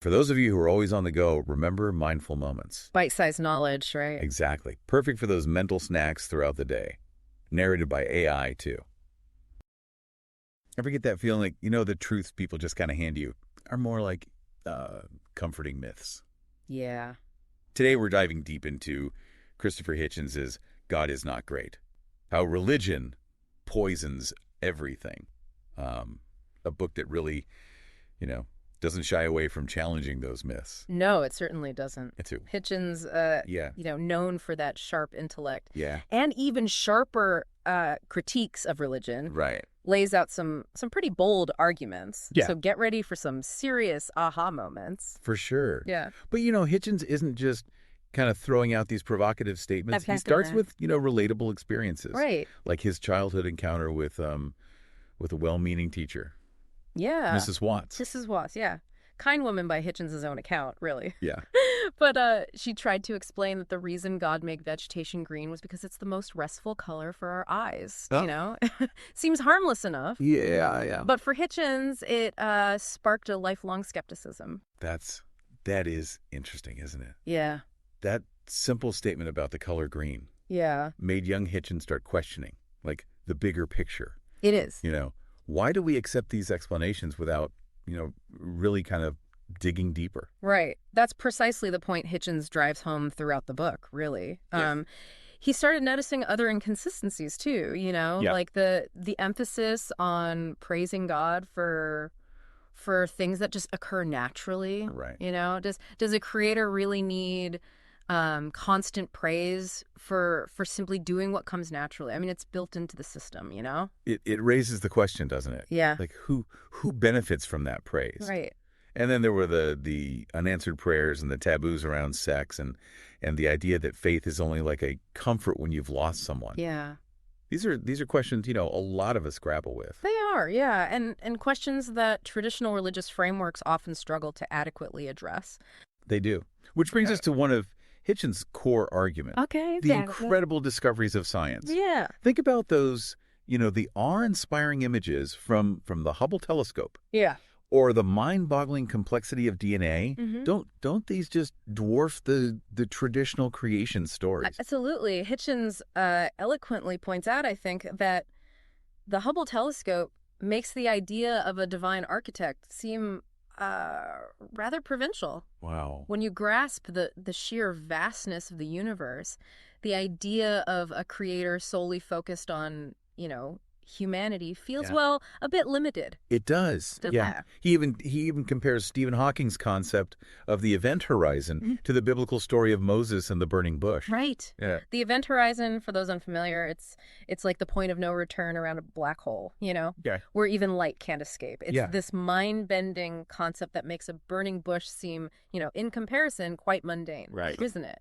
For those of you who are always on the go, remember mindful moments. Bite-sized knowledge, right? Exactly. Perfect for those mental snacks throughout the day. Narrated by AI, too. Ever get that feeling like, the truths people just kind of hand you are more like comforting myths? Yeah. Today we're diving deep into Christopher Hitchens' God is Not Great. How religion poisons everything. A book that really, doesn't shy away from challenging those myths. No, it certainly doesn't. It too. Hitchens, Yeah. known for that sharp intellect. Yeah. And even sharper critiques of religion. Right. Lays out some pretty bold arguments. Yeah. So get ready for some serious aha moments. For sure. Yeah. But, Hitchens isn't just kind of throwing out these provocative statements. He starts with, relatable experiences. Right. Like his childhood encounter with a well-meaning teacher. Yeah. Mrs. Watts. Mrs. Watts, yeah. Kind woman by Hitchens' own account, really. Yeah. But she tried to explain that the reason God made vegetation green was because it's the most restful color for our eyes, Seems harmless enough. Yeah. But for Hitchens, it sparked a lifelong skepticism. That is interesting, isn't it? Yeah. That simple statement about the color green. Yeah. Made young Hitchens start questioning, like, the bigger picture. It is. Why do we accept these explanations without, really kind of digging deeper? Right. That's precisely the point Hitchens drives home throughout the book, really. Yeah. He started noticing other inconsistencies, too, like the emphasis on praising God for things that just occur naturally. Right. Does a creator really need constant praise for simply doing what comes naturally? I mean, it's built into the system, It raises the question, doesn't it? Yeah. Like, who benefits from that praise? Right. And then there were the unanswered prayers and the taboos around sex and the idea that faith is only like a comfort when you've lost someone. Yeah. These are questions, a lot of us grapple with. They are, yeah. And questions that traditional religious frameworks often struggle to adequately address. They do. Which brings us to one of Hitchens' core argument. Okay. The incredible discoveries of science. Yeah. Think about those, the awe-inspiring images from the Hubble telescope. Yeah. Or the mind-boggling complexity of DNA. Mm-hmm. Don't these just dwarf the traditional creation stories? Absolutely. Hitchens eloquently points out, I think, that the Hubble telescope makes the idea of a divine architect seem rather provincial. Wow. When you grasp the sheer vastness of the universe, the idea of a creator solely focused on, humanity feels, a bit limited. It does. Yeah. He even compares Stephen Hawking's concept of the event horizon to the biblical story of Moses and the burning bush. Right. Yeah. The event horizon, for those unfamiliar, it's like the point of no return around a black hole, where even light can't escape. It's this mind-bending concept that makes a burning bush seem, in comparison, quite mundane. Right. Isn't it?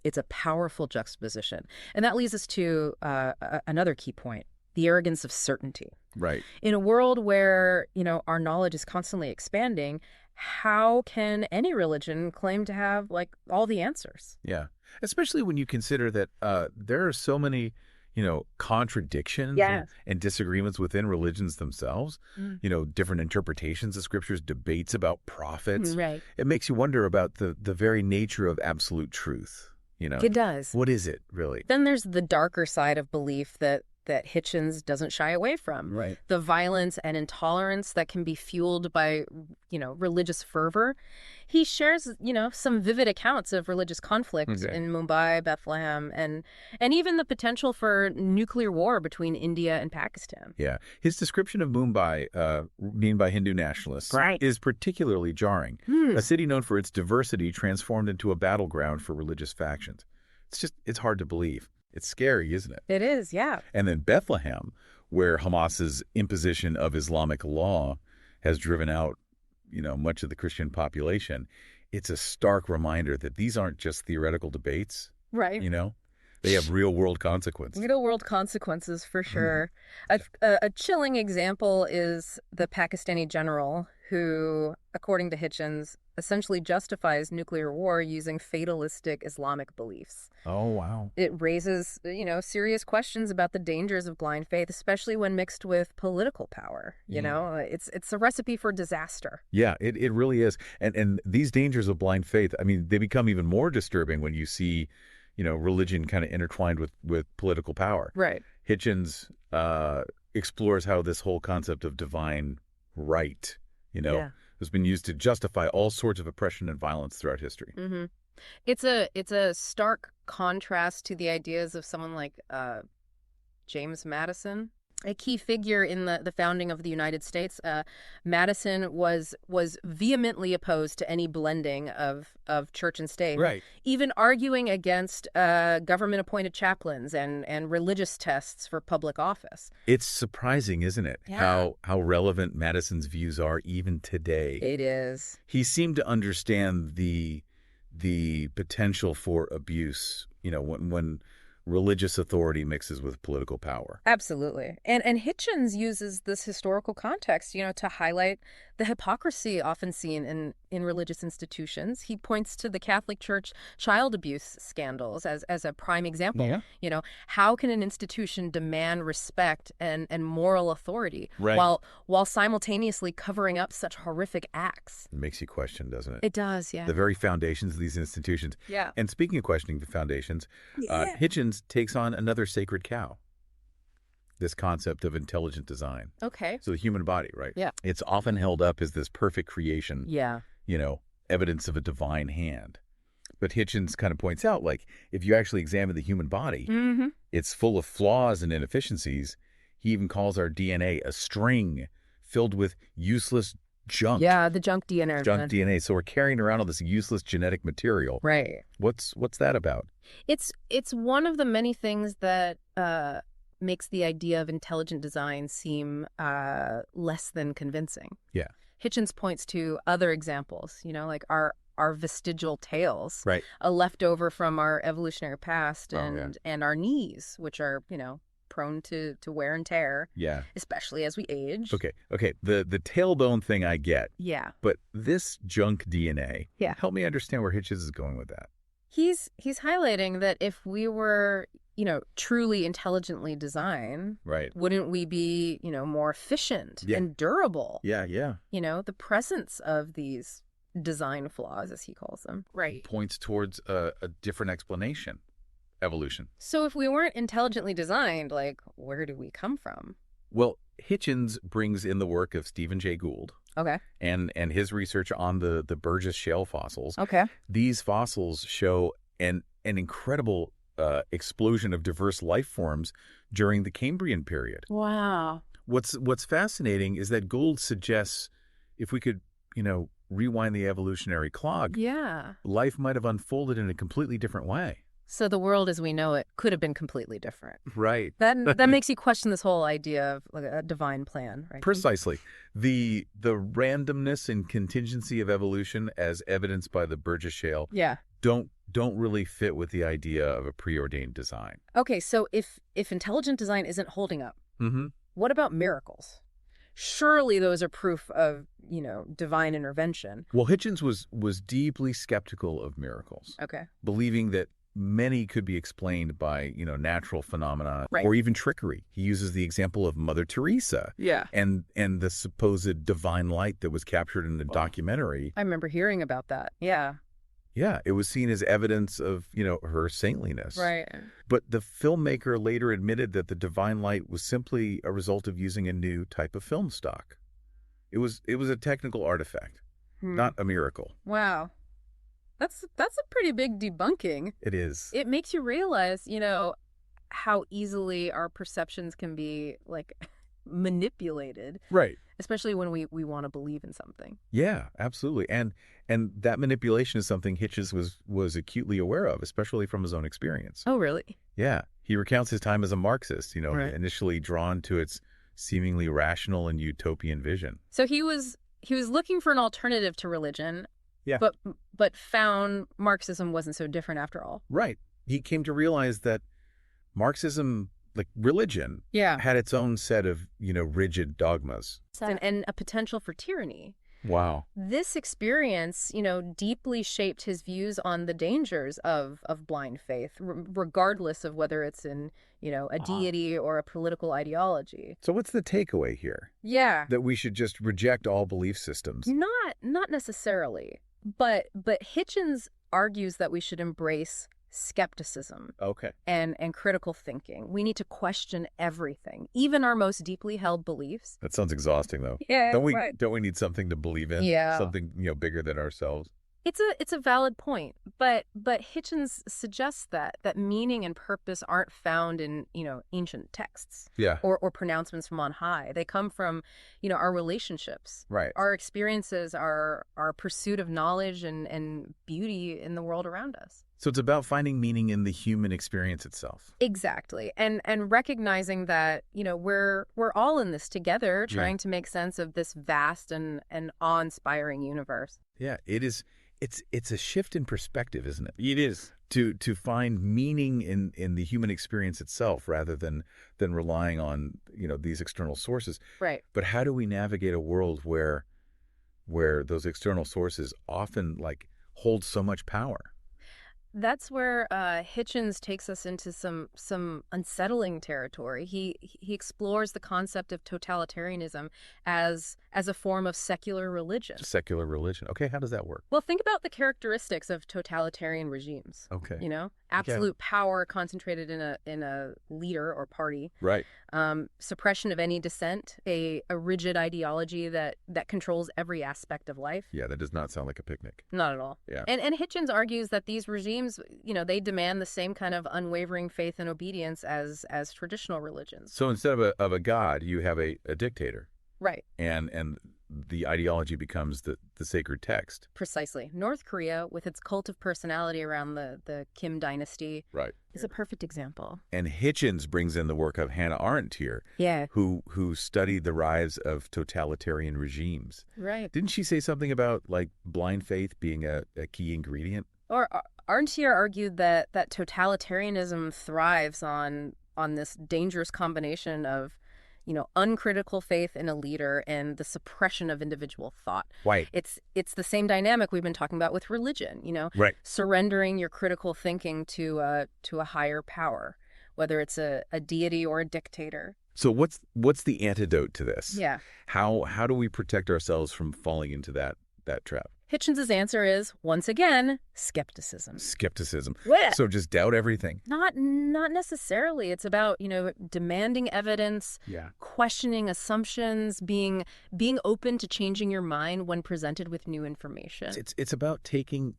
It's a powerful juxtaposition. And that leads us to another key point. The arrogance of certainty. Right. In a world where, our knowledge is constantly expanding, how can any religion claim to have, all the answers? Yeah. Especially when you consider that there are so many, contradictions and disagreements within religions themselves, different interpretations of scriptures, debates about prophets. Right. It makes you wonder about the very nature of absolute truth. It does. What is it, really? Then there's the darker side of belief that Hitchens doesn't shy away from. Right. The violence and intolerance that can be fueled by, religious fervor. He shares, some vivid accounts of religious conflict in Mumbai, Bethlehem, and even the potential for nuclear war between India and Pakistan. Yeah. His description of Mumbai, being by Hindu nationalists, is particularly jarring. A city known for its diversity transformed into a battleground for religious factions. It's hard to believe. It's scary, isn't it? It is, yeah. And then Bethlehem, where Hamas's imposition of Islamic law has driven out, much of the Christian population. It's a stark reminder that these aren't just theoretical debates. Right. They have real-world consequences. Real-world consequences, for sure. A chilling example is the Pakistani general who, according to Hitchens, essentially justifies nuclear war using fatalistic Islamic beliefs. Oh, wow. It raises, serious questions about the dangers of blind faith, especially when mixed with political power. It's a recipe for disaster. Yeah, it really is. And these dangers of blind faith, I mean, they become even more disturbing when you see, religion kind of intertwined with political power. Right. Hitchens explores how this whole concept of divine right, has been used to justify all sorts of oppression and violence throughout history. Mm-hmm. It's a stark contrast to the ideas of someone like James Madison, a key figure in the founding of the United States. Madison was vehemently opposed to any blending of church and state, right? Even arguing against government-appointed chaplains and religious tests for public office. It's surprising, isn't it? Yeah. How relevant Madison's views are even today. It is. He seemed to understand the potential for abuse, when religious authority mixes with political power. Absolutely. And Hitchens uses this historical context, to highlight the hypocrisy often seen in religious institutions. He points to the Catholic Church child abuse scandals as a prime example. Yeah. How can an institution demand respect and moral authority, right, while simultaneously covering up such horrific acts? It makes you question, doesn't it? It does, yeah. The very foundations of these institutions. Yeah. And speaking of questioning the foundations, Hitchens takes on another sacred cow. This concept of intelligent design. Okay. So the human body, right? Yeah. It's often held up as this perfect creation. Yeah. Evidence of a divine hand. But Hitchens kind of points out, if you actually examine the human body, mm-hmm. it's full of flaws and inefficiencies. He even calls our DNA a string filled with useless junk. Yeah, the junk DNA. Junk DNA. So we're carrying around all this useless genetic material. Right. What's that about? It's one of the many things that makes the idea of intelligent design seem less than convincing. Yeah. Hitchens points to other examples, like our vestigial tails, right, a leftover from our evolutionary past, and our knees, which are, prone to wear and tear. Yeah. Especially as we age. Okay. The tailbone thing I get. Yeah. But this junk DNA, yeah, help me understand where Hitchens is going with that. He's highlighting that if we were, truly intelligently designed, right, wouldn't we be, more efficient and durable? Yeah. The presence of these design flaws, as he calls them, right, points towards a different explanation. Evolution. So if we weren't intelligently designed, where do we come from? Well, Hitchens brings in the work of Stephen Jay Gould. Okay. And his research on the Burgess Shale fossils. Okay. These fossils show an incredible explosion of diverse life forms during the Cambrian period. Wow. What's fascinating is that Gould suggests if we could, rewind the evolutionary clock, life might have unfolded in a completely different way. So the world as we know it could have been completely different. Right. That makes you question this whole idea of a divine plan, right? Precisely. The randomness and contingency of evolution as evidenced by the Burgess Shale don't really fit with the idea of a preordained design. Okay, so if intelligent design isn't holding up, mm-hmm. what about miracles? Surely those are proof of, divine intervention. Well, Hitchens was deeply skeptical of miracles. Okay. Believing that many could be explained by, natural phenomena right. or even trickery. He uses the example of Mother Teresa and the supposed divine light that was captured in the documentary. I remember hearing about that. Yeah. Yeah, it was seen as evidence of, her saintliness. Right. But the filmmaker later admitted that the divine light was simply a result of using a new type of film stock. It was a technical artifact, not a miracle. Wow. That's a pretty big debunking. It is. It makes you realize, how easily our perceptions can be manipulated. Right. Especially when we want to believe in something. Yeah, absolutely. And that manipulation is something Hitchens was acutely aware of, especially from his own experience. Oh, really? Yeah. He recounts his time as a Marxist, right. initially drawn to its seemingly rational and utopian vision. So he was looking for an alternative to religion. Yeah. But found Marxism wasn't so different after all. Right. He came to realize that Marxism, like religion, had its own set of, rigid dogmas. And a potential for tyranny. Wow. This experience, deeply shaped his views on the dangers of blind faith, regardless of whether it's in, a deity or a political ideology. So what's the takeaway here? Yeah. That we should just reject all belief systems? Not necessarily, but Hitchens argues that we should embrace skepticism Okay. and critical thinking. We need to question everything, even our most deeply held beliefs. That sounds exhausting, though. Yeah, Don't we need something to believe in? Yeah. Something, bigger than ourselves? It's a valid point, but Hitchens suggests that meaning and purpose aren't found in, ancient texts. Yeah. Or pronouncements from on high. They come from, our relationships. Right. Our experiences, our pursuit of knowledge and beauty in the world around us. So it's about finding meaning in the human experience itself. Exactly. And recognizing that, we're all in this together, trying to make sense of this vast and awe-inspiring universe. Yeah, it is. It's a shift in perspective, isn't it? It is. To find meaning in the human experience itself rather than relying on, these external sources. Right. But how do we navigate a world where those external sources often hold so much power? That's where Hitchens takes us into some unsettling territory. He explores the concept of totalitarianism as a form of secular religion. Secular religion. Okay, how does that work? Well, think about the characteristics of totalitarian regimes. Okay. Absolute power concentrated in a leader or party. Right. Suppression of any dissent, a rigid ideology that controls every aspect of life. Yeah, that does not sound like a picnic. Not at all. Yeah. And Hitchens argues that these regimes, they demand the same kind of unwavering faith and obedience as traditional religions. So instead of a god, you have a dictator. Right. And the ideology becomes the sacred text. Precisely. North Korea, with its cult of personality around the Kim dynasty, Right. is a perfect example. And Hitchens brings in the work of Hannah Arendt here. Yeah. Who studied the rise of totalitarian regimes. Right. Didn't she say something about blind faith being a key ingredient? Or Arendt here argued that totalitarianism thrives on this dangerous combination of uncritical faith in a leader and the suppression of individual thought. Right. It's the same dynamic we've been talking about with religion, Right. Surrendering your critical thinking to a higher power, whether it's a deity or a dictator. So what's the antidote to this? Yeah. How do we protect ourselves from falling into that trap? Hitchens' answer is, once again, skepticism. Skepticism. What? So just doubt everything. Not necessarily. It's about, demanding evidence, Yeah. questioning assumptions, being open to changing your mind when presented with new information. It's about taking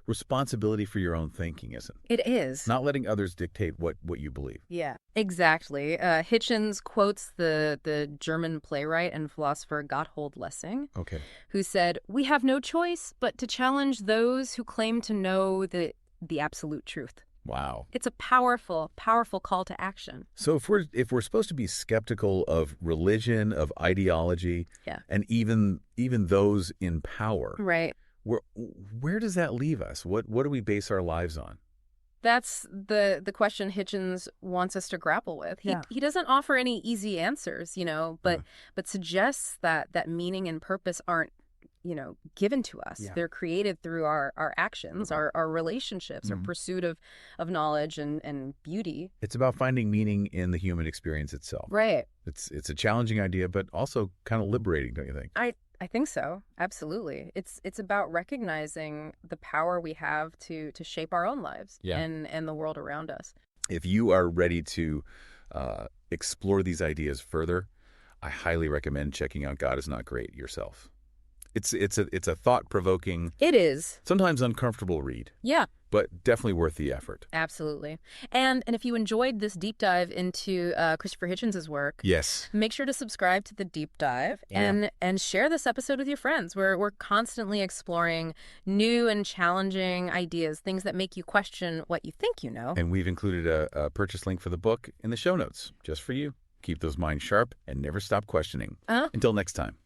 responsibility for your own thinking, isn't it? It is. Not letting others dictate what you believe. Yeah, exactly. Hitchens quotes the German playwright and philosopher Gotthold Lessing, Okay. who said, "We have no choice but to challenge those who claim to know the absolute truth." Wow. It's a powerful, powerful call to action. So if we're supposed to be skeptical of religion, of ideology, Yeah. and even those in power, Right. where does that leave us? What do we base our lives on? That's the question Hitchens wants us to grapple with. He doesn't offer any easy answers, but suggests that meaning and purpose aren't, given to us. Yeah. They're created through our actions, our relationships, our pursuit of knowledge and beauty. It's about finding meaning in the human experience itself. Right. It's a challenging idea, but also kind of liberating, don't you think? I think so. Absolutely. It's about recognizing the power we have to shape our own lives and the world around us. If you are ready to explore these ideas further, I highly recommend checking out God Is Not Great yourself. It's a thought-provoking, It is. sometimes uncomfortable read, Yeah. but definitely worth the effort. Absolutely. And if you enjoyed this deep dive into Christopher Hitchens' work, Yes. make sure to subscribe to the deep dive and share this episode with your friends. We're constantly exploring new and challenging ideas, things that make you question what you think you know. And we've included a purchase link for the book in the show notes, just for you. Keep those minds sharp and never stop questioning. Until next time.